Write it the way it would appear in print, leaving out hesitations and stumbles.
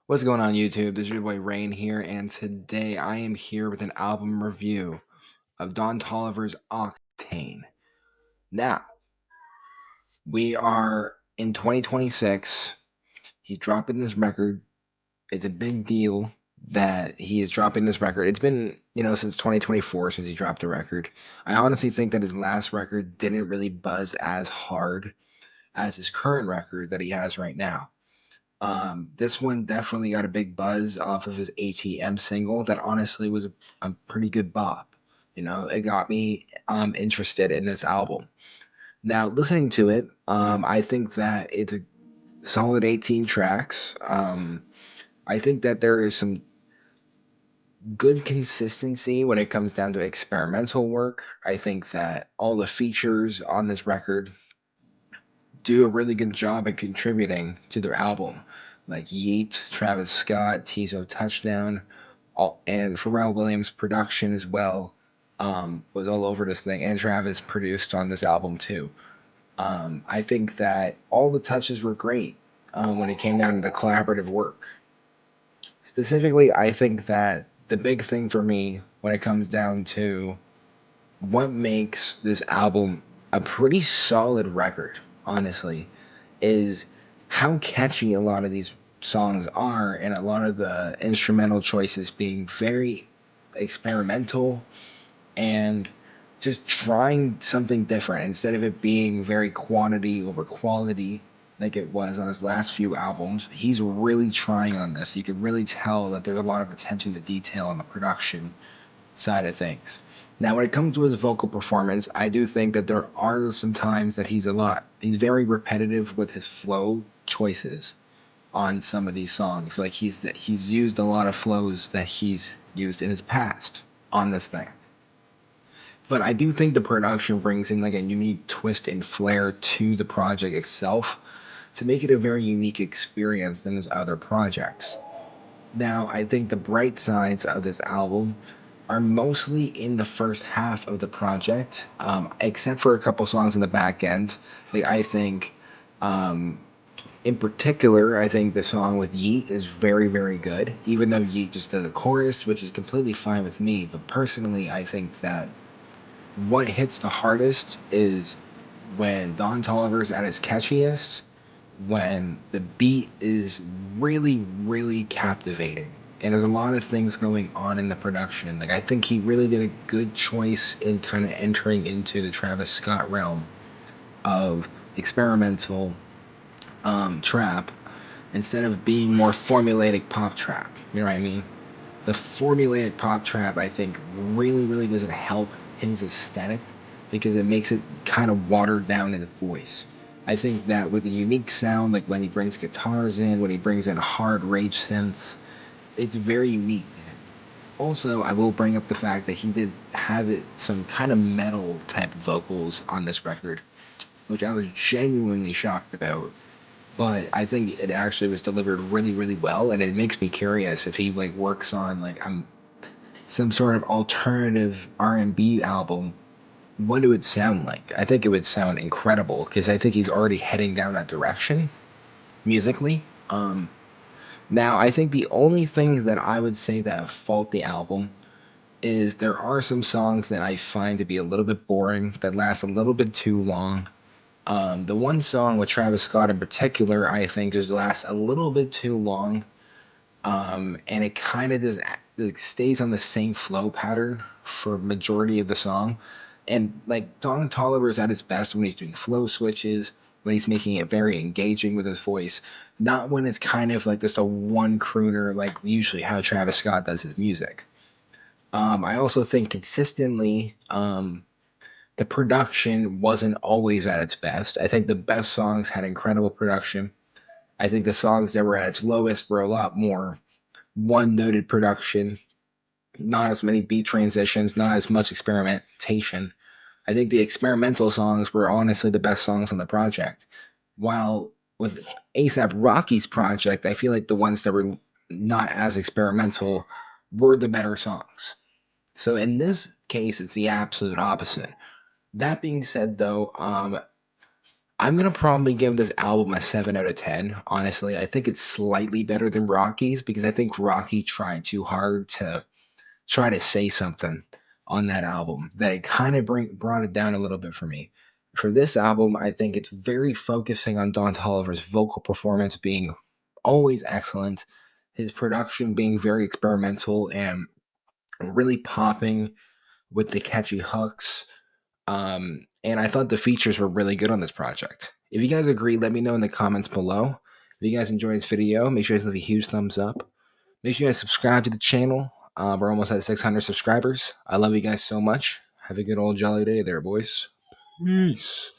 What's going on YouTube? This is your boy Rain here, and today I am here with an album review of Don Toliver's Octane. Now, we are in 2026. He's dropping this record. It's a big deal that he is dropping this record. It's been, since 2024 since he dropped a record. I honestly think that his last record didn't really buzz as hard as his current record that he has right now. This one definitely got a big buzz off of his ATM single that honestly was a pretty good bop. It got me interested in this album. Now, listening to it, I think that it's a solid 18 tracks. I think that there is some good consistency when it comes down to experimental work. I think that all the features on this record do a really good job at contributing to their album. Like Yeet, Travis Scott, Tizo Touchdown, and Pharrell Williams' production as well was all over this thing, and Travis produced on this album too. I think that all the touches were great when it came down to the collaborative work. Specifically, I think that the big thing for me when it comes down to what makes this album a pretty solid record, honestly, is how catchy a lot of these songs are, and a lot of the instrumental choices being very experimental and just trying something different instead of it being very quantity over quality like it was on his last few albums. He's really trying on this. You can really tell that there's a lot of attention to detail on the production side of things. Now, when it comes to his vocal performance, I do think that there are some times that he's very repetitive with his flow choices on some of these songs. Like he's used a lot of flows that he's used in his past on this thing. But I do think the production brings in like a unique twist and flair to the project itself to make it a very unique experience than his other projects. Now, I think the bright sides of this album are mostly in the first half of the project, except for a couple songs in the back end. Like I think, um, in particular, I think the song with Yeet is very, very good. Even though Yeet just does a chorus, which is completely fine with me. But personally, I think that what hits the hardest is when Don Toliver's at his catchiest, when the beat is really, really captivating. And there's a lot of things going on in the production. Like I think he really did a good choice in kind of entering into the Travis Scott realm of experimental trap instead of being more formulaic pop trap. You know what I mean? The formulaic pop trap I think really, really doesn't help his aesthetic because it makes it kind of watered down in his voice. I think that with a unique sound, like when he brings guitars in, when he brings in hard rage synths, it's very unique. Also, I will bring up the fact that he did have some kind of metal type vocals on this record, which I was genuinely shocked about. But I think it actually was delivered really, really well, and it makes me curious if he like works on like some sort of alternative R&B album. What it would sound like? I think it would sound incredible because I think he's already heading down that direction musically. Now I think the only things that I would say that fault the album is there are some songs that I find to be a little bit boring that last a little bit too long. The one song with Travis Scott in particular, I think, just lasts a little bit too long, and it kind of just like, stays on the same flow pattern for majority of the song. And like Don Toliver's at his best when he's doing flow switches, when he's making it very engaging with his voice, not when it's kind of like just a one crooner, like usually how Travis Scott does his music. I also think consistently, the production wasn't always at its best. I think the best songs had incredible production. I think the songs that were at its lowest were a lot more one noted production, not as many beat transitions, not as much experimentation. I think the experimental songs were honestly the best songs on the project. While with ASAP Rocky's project, I feel like the ones that were not as experimental were the better songs. So in this case, it's the absolute opposite. That being said, though, I'm gonna probably give this album a 7 out of 10. Honestly, I think it's slightly better than Rocky's because I think Rocky tried too hard to try to say something on that album that it kind of brought it down a little bit for me. For this album, I think it's very focusing on Don Toliver's vocal performance being always excellent, his production being very experimental and really popping with the catchy hooks. And I thought the features were really good on this project. If you guys agree, let me know in the comments below. If you guys enjoyed this video, make sure you guys leave a huge thumbs up. Make sure you guys subscribe to the channel. We're almost at 600 subscribers. I love you guys so much. Have a good old jolly day there, boys. Peace.